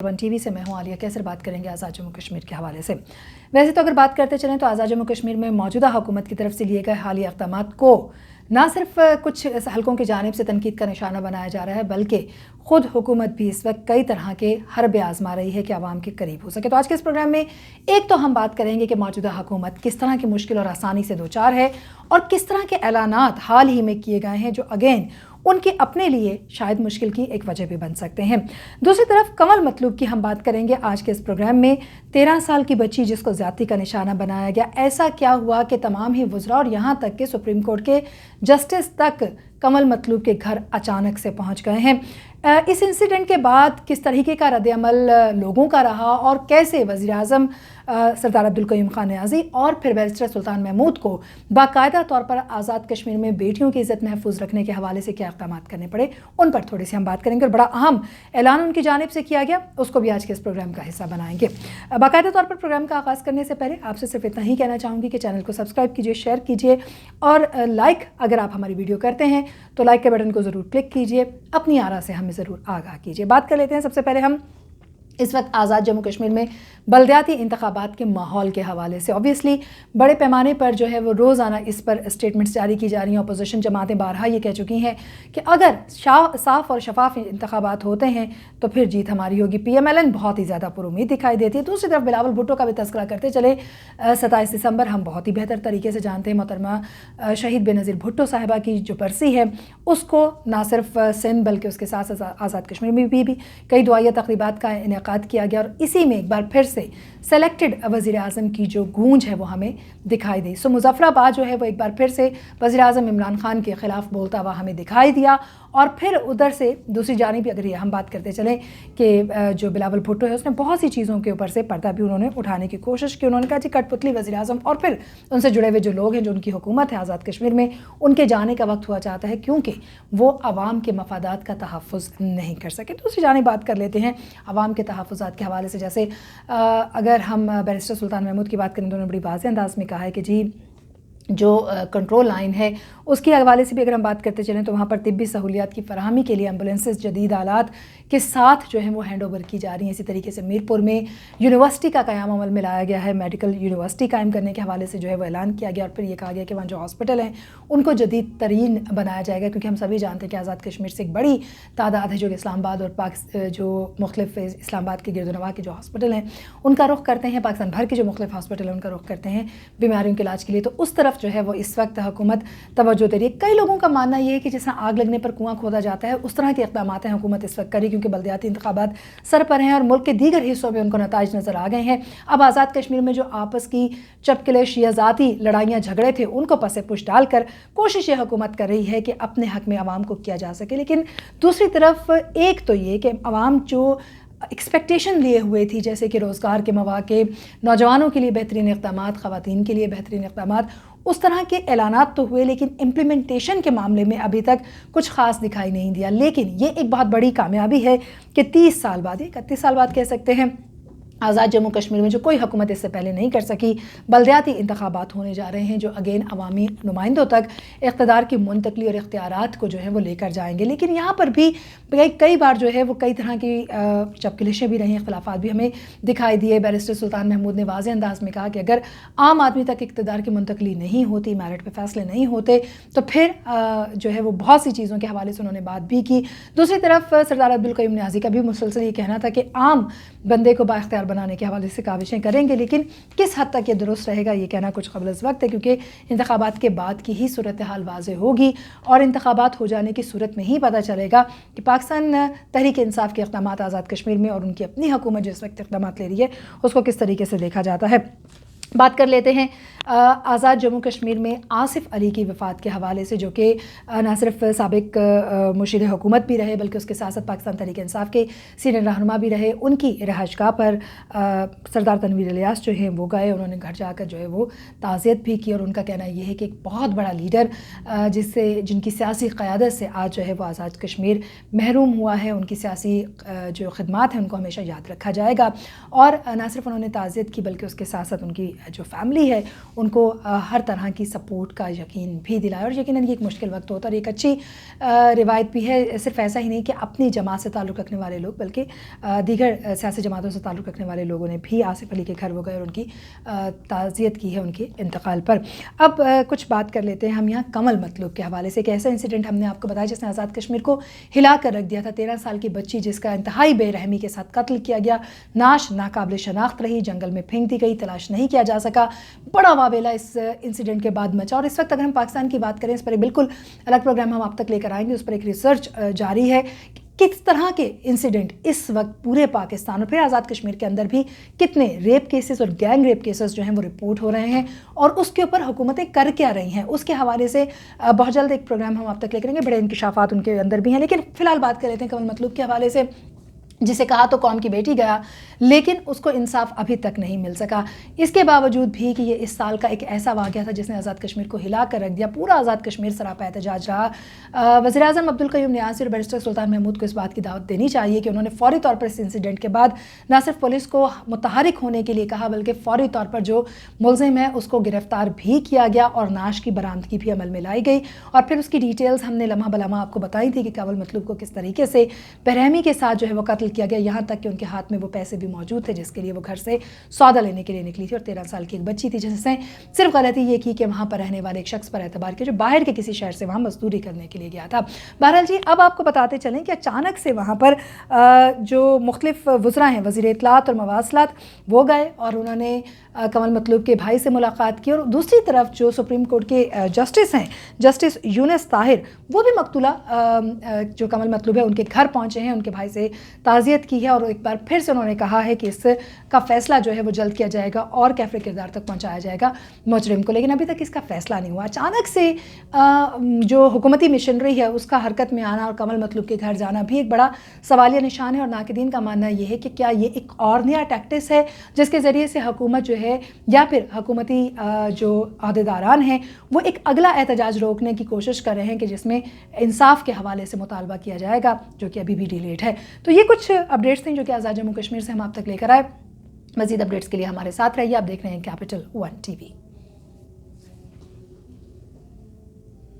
One TV से मैं हूं आलिया कैसर। बात करेंगे आज़ाद जम्मू कश्मीर के हवाले से। वैसे तो अगर बात करते चलें तो आज़ाद जम्मू कश्मीर में मौजूदा हुकूमत की तरफ से लिए गए हालिया इक़दाम को ना सिर्फ कुछ हलकों की जानिब से तनकीद का निशाना बनाया जा रहा है, बल्कि ख़ुद हुकूमत भी इस वक्त कई तरह के हरबे आजमा रही है कि आवाम के करीब हो सके। तो आज के इस प्रोग्राम में एक तो हम बात करेंगे कि मौजूदा हुकूमत किस तरह की मुश्किल और आसानी से दो चार है और किस तरह के ऐलानात हाल ही में किए गए हैं जो अगेन उनके अपने लिए शायद मुश्किल की एक वजह भी बन सकते हैं। दूसरी तरफ कमल मतलूब की हम बात करेंगे आज के इस प्रोग्राम में। 13 साल की बच्ची जिसको ज़्यादती का निशाना बनाया गया, ऐसा क्या हुआ कि तमाम ही वज़रा और यहाँ तक कि सुप्रीम कोर्ट के जस्टिस तक कमल मतलूब के घर अचानक से पहुँच गए हैं। इस इंसिडेंट के बाद किस तरीके का रद्द-ए-अमल लोगों का रहा और कैसे वज़ीर-ए-आज़म सरदार अब्दुल कयूम खान नियाज़ी और फिर बैरिस्टर सुल्तान महमूद को बाकायदा तौर पर आज़ाद कश्मीर में बेटियों की इज़्ज़त महफूज रखने के हवाले से क्या इक़दाम करने पड़े, उन पर थोड़ी सी हम बात करेंगे। और बड़ा अहम ऐलान उनकी जानिब से किया गया, उसको भी आज के इस प्रोग्राम का हिस्सा बनाएंगे। बाकायदा तौर पर प्रोग्राम का आगाज़ करने से पहले आपसे सिर्फ इतना ही कहना चाहूँगी कि चैनल को सब्सक्राइब कीजिए, शेयर कीजिए और लाइक अगर आप हमारी वीडियो करते हैं तो लाइक के बटन को ज़रूर क्लिक कीजिए, अपनी आरा से हमें ज़रूर आगाह कीजिए। बात कर लेते हैं सबसे पहले हम इस वक्त आज़ाद जम्मू कश्मीर में बलदियाती इंतखाबात के माहौल के हवाले से। ऑब्वियसली बड़े पैमाने पर जो है वो रोज़ाना इस पर स्टेटमेंट्स जारी की जा रही हैं। अपोजिशन जमातें बारहा ये कह चुकी हैं कि अगर साफ़ और शफाफ इंतखाबात होते हैं तो फिर जीत हमारी होगी। PMLN बहुत ही ज़्यादा पुरुमीद दिखाई देती है। दूसरी तरफ बिलावल भुट्टो का भी तस्करा करते चले। 27 दिसंबर हम बहुत ही बेहतर तरीके से जानते हैं, मोहतरमा शहीद बेनज़ीर भुट्टो साहिबा की जो बरसी है उसको ना सिर्फ सिंध बल्कि उसके साथ आज़ाद कश्मीर में भी कई दुआया तक़रीबात का इनेकाद किया गया और इसी में एक बार फिर से सेलेक्टेड वज़ीर-ए-आज़म की जो गूंज है वो हमें दिखाई दी। सो मुज़फ़्फ़राबाद जो है वो एक बार फिर से वज़ीर-ए-आज़म इमरान खान के ख़िलाफ़ बोलता हुआ हमें दिखाई दिया। और फिर उधर से दूसरी जानिब अगर ये हम बात करते चलें कि जो बिलावल भुट्टो है उसने बहुत सी चीज़ों के ऊपर से पर्दा भी उन्होंने उठाने की कोशिश की। उन्होंने कहा कि कठपुतली वज़ीर-ए-आज़म और फिर उनसे जुड़े हुए जो लोग हैं, जो उनकी हुकूमत है आज़ाद कश्मीर में, उनके जाने का वक्त हुआ चाहता है क्योंकि वो आवाम के मफादात का तहफ़्फ़ुज़ नहीं कर सके। दूसरी जानिब बात कर लेते हैं आवाम के तहफ़्फ़ुज़ात के हवाले से। जैसे अगर हम बैरिस्टर सुल्तान महमूद की बात करें तो उन्होंने बड़ी वाज़ेह अंदाज़ में कहा है कि जी जो कंट्रोल लाइन है उसके हवाले से भी अगर हम बात करते चलें तो वहाँ पर तिब्बी सहूलियात की फराहमी के लिए एम्बुलेंसेस जदीद आलात के साथ जो है वो हैंड ओवर की जा रही हैं। इसी तरीके से मीरपुर में यूनिवर्सिटी का क़याम अमल में लाया गया है। मेडिकल यूनिवर्सिटी कायम करने के हवाले से जो है वो ऐलान किया गया और फिर ये कहा गया कि वहाँ जो हॉस्पिटल हैं उनको जदीद तरीन बनाया जाएगा, क्योंकि हम सभी जानते हैं कि आज़ाद कश्मीर से एक बड़ी तादाद है जो कि इस्लामाबाद और जो मुख्तलिफ इस्लामाबाद के गिरदनवा के जो हॉस्पिटल हैं उनका रुख करते हैं, पाकिस्तान भर के जो मुख्तलिफ हॉस्पिटल हैं उनका रुख करते हैं बीमारियों के इलाज के लिए। तो उस तरफ जो है वो इस वक्त हुकूमत तवज्जो दे रही है। कई लोगों का मानना ये है कि जैसा आग लगने पर कुआं खोदा जाता है उस तरह के इक़दाम हैं हुकूमत इस वक्त करी, क्योंकि बलदियाती इंतखाबात सर पर हैं और मुल्क के दीगर हिस्सों में उनको नताइज नज़र आ गए हैं। अब आज़ाद कश्मीर में जो आपस की चपकले शियाज़ाती लड़ाइयाँ झगड़े थे उनको पसे पुश डालकर कोशिश हुकूमत कर रही है कि अपने हक़ में आवाम को किया जा सके। लेकिन दूसरी तरफ एक तो ये कि आवाम जो एक्सपेक्टेशन लिए हुए थी, जैसे कि रोज़गार के मौक़े, नौजवानों के लिए बेहतरीन इक़दामात, ख़वातीन के लिए बेहतरीन इक़दामात, उस तरह के ऐलानात तो हुए लेकिन इम्प्लीमेंटेशन के मामले में अभी तक कुछ ख़ास दिखाई नहीं दिया। लेकिन ये एक बहुत बड़ी कामयाबी है कि 30 साल बाद, 31 साल बाद कह सकते हैं, आज़ाद जम्मू कश्मीर में जो कोई हुकूमत इससे पहले नहीं कर सकी, बलदियाती इंतखाबात होने जा रहे हैं जो अगेन अवामी नुमाइंदों तक इक़्तिदार की मुंतकली और इख्तियारात को जो है वो लेकर जाएंगे। लेकिन यहाँ पर भी कई बार जो है वो कई तरह की चपकलिशें भी रही, इख्तिलाफ़ात भी हमें दिखाई दिए। बैरिस्टर सुल्तान महमूद ने वाज़ेह अंदाज़ में कहा कि अगर आम आदमी तक इक़्तिदार की मुंतकली नहीं होती, मेरिट पर फैसले नहीं होते तो फिर जो है वो बहुत सी चीज़ों के हवाले से उन्होंने बात भी की। दूसरी तरफ सरदार अब्दुल कयूम नियाज़ी का भी मुसलसल ये कहना था कि आम बंदे को बाइख्तियार बनाने के हवाले से काविशें करेंगे, लेकिन किस हद तक ये दुरुस्त रहेगा ये कहना कुछ क़ब्ल अज़ वक्त है, क्योंकि इंतखाबात के बाद की ही सूरत हाल वाज़ेह होगी और इंतखाबात हो जाने की सूरत में ही पता चलेगा कि पाकिस्तान तहरीक इंसाफ के इक़दामात आज़ाद कश्मीर में और उनकी अपनी हुकूमत जो इस वक्त इक़दामात ले रही है उसको किस तरीके से देखा जाता है। बात कर लेते हैं आज़ाद जम्मू कश्मीर में आसिफ अली की वफ़ात के हवाले से, जो कि न सिर्फ साबिक मुशीर हुकूमत भी रहे बल्कि उसके साथ साथ पाकिस्तान तहरीक इंसाफ के सीनियर रहनुमा भी रहे। उनकी रहायशगाह पर सरदार तनवीर इलियास जो हैं वो गए, उन्होंने घर जाकर जो है वो ताज़ियत भी की और उनका कहना ये है कि एक बहुत बड़ा लीडर जिनकी सियासी क़यादत से आज जो है वो आज़ाद कश्मीर महरूम हुआ है, उनकी सियासी जो ख़िदमात हैं उनको हमेशा याद रखा जाएगा। और न सिर्फ उन्होंने ताज़ियत की बल्कि उसके साथ साथ उनकी جو فیملی ہے ان کو ہر طرح کی سپورٹ کا یقین بھی دلائے. اور یقیناً یہ ایک مشکل وقت ہوتا ہے اور ایک اچھی روایت بھی ہے. صرف ایسا ہی نہیں کہ اپنی جماعت سے تعلق رکھنے والے لوگ بلکہ دیگر سیاسی جماعتوں سے تعلق رکھنے والے لوگوں نے بھی آصف علی کے گھر وہ گئے اور ان کی تعزیت کی ہے ان کے انتقال پر. اب کچھ بات کر لیتے ہیں ہم یہاں کمل مطلوب کے حوالے سے. ایک ایسا انسیڈنٹ ہم نے آپ کو بتایا جس نے آزاد کشمیر کو ہلا کر رکھ دیا تھا. 13 سال کی بچی جس کا انتہائی بے رحمی کے ساتھ قتل کیا گیا, نعش ناقابل شناخت رہی, جنگل میں پھینک دی گئی, تلاش نہیں کیا جا سکا. بڑا واویلا اس انسیڈنٹ کے بعد مچا. اور اس وقت اگر ہم پاکستان کی بات کریں, اس پر بالکل الگ پروگرام ہم آپ تک لے کر آئیں گے, اس پر ایک ریسرچ جاری ہے کس طرح کے انسیڈنٹ اس وقت پورے پاکستان اور پھر آزاد کشمیر کے اندر بھی کتنے ریپ کیسز اور گینگ ریپ کیسز جو ہیں وہ رپورٹ ہو رہے ہیں اور اس کے اوپر حکومتیں کر کیا رہی ہیں. اس کے حوالے سے بہت جلد ایک پروگرام ہم آپ تک لے کریں گے. بڑے انکشافات ان کے اندر بھی ہیں, لیکن فی الحال بات کر لیتے ہیں کمل مطلوب کے حوالے سے, جسے کہا تو قوم کی بیٹی گیا لیکن اس کو انصاف ابھی تک نہیں مل سکا. اس کے باوجود بھی کہ یہ اس سال کا ایک ایسا واقعہ تھا جس نے آزاد کشمیر کو ہلا کر رکھ دیا. پورا آزاد کشمیر سراپا احتجاج رہا. وزیر اعظم عبدالقیوم نیازی اور بیرسٹر سلطان محمود کو اس بات کی دعوت دینی چاہیے کہ انہوں نے فوری طور پر اس انسیڈنٹ کے بعد نہ صرف پولیس کو متحرک ہونے کے لیے کہا بلکہ فوری طور پر جو ملزم ہے اس کو گرفتار بھی کیا گیا اور نعش کی برآمدگی بھی عمل میں لائی گئی. اور پھر اس کی ڈیٹیلز ہم نے لمحہ بلمحہ آپ کو بتائی تھی کہ کمل مطلوب کو کس طریقے سے برہمی کے ساتھ جو ہے وہ قتل کیا گیا, یہاں تک کہ ان کے ہاتھ میں وہ پیسے بھی موجود تھے جس کے لیے وہ گھر سے سودا لینے کے لیے نکلی تھی. اور 13 سال کی ایک بچی تھی جس نے صرف غلطی یہ کی کہ وہاں پر رہنے والے ایک شخص پر اعتبار کیا جو باہر کے کسی شہر سے وہاں مزدوری کرنے کے لیے گیا تھا. بہرحال جی, اب آپ کو بتاتے چلیں کہ اچانک سے وہاں پر جو مختلف وزراء ہیں, وزیر اطلاعات اور مواصلات, وہ گئے اور انہوں نے کمل مطلوب کے بھائی سے ملاقات کی. اور دوسری طرف جو سپریم کورٹ کے جسٹس ہیں, جسٹس یونس طاہر, وہ بھی مقتولہ جو کمل مطلوب ہے ان کے گھر پہنچے ہیں, ان کے بھائی سے تعزیت کی ہے اور ایک بار پھر سے انہوں نے کہا ہے کہ اس کا فیصلہ جو ہے وہ جلد کیا جائے گا اور کیفر کردار تک پہنچایا جائے گا مجرم کو. لیکن ابھی تک اس کا فیصلہ نہیں ہوا. اچانک سے جو حکومتی مشنری ہے اس کا حرکت میں آنا اور کمل مطلوب کے گھر جانا بھی ایک بڑا سوالیہ نشان ہے. اور ناقدین کا ماننا یہ ہے کہ کیا یہ ایک اور نیا ٹیکٹس ہے جس کے ذریعے سے حکومت جو ہے یا پھر حکومتی جو عہدیداران ہیں وہ ایک اگلا احتجاج روکنے کی کوشش کر رہے ہیں کہ جس میں انصاف کے حوالے سے مطالبہ کیا جائے گا, جو کہ ابھی بھی ڈیلیٹ ہے. تو یہ کچھ اپڈیٹس تھیں جو کہ آزاد جموں کشمیر سے ہم آپ تک لے کر آئے. مزید اپڈیٹس کے لیے ہمارے ساتھ رہیے. آپ دیکھ رہے ہیں کیپٹل 1 TV.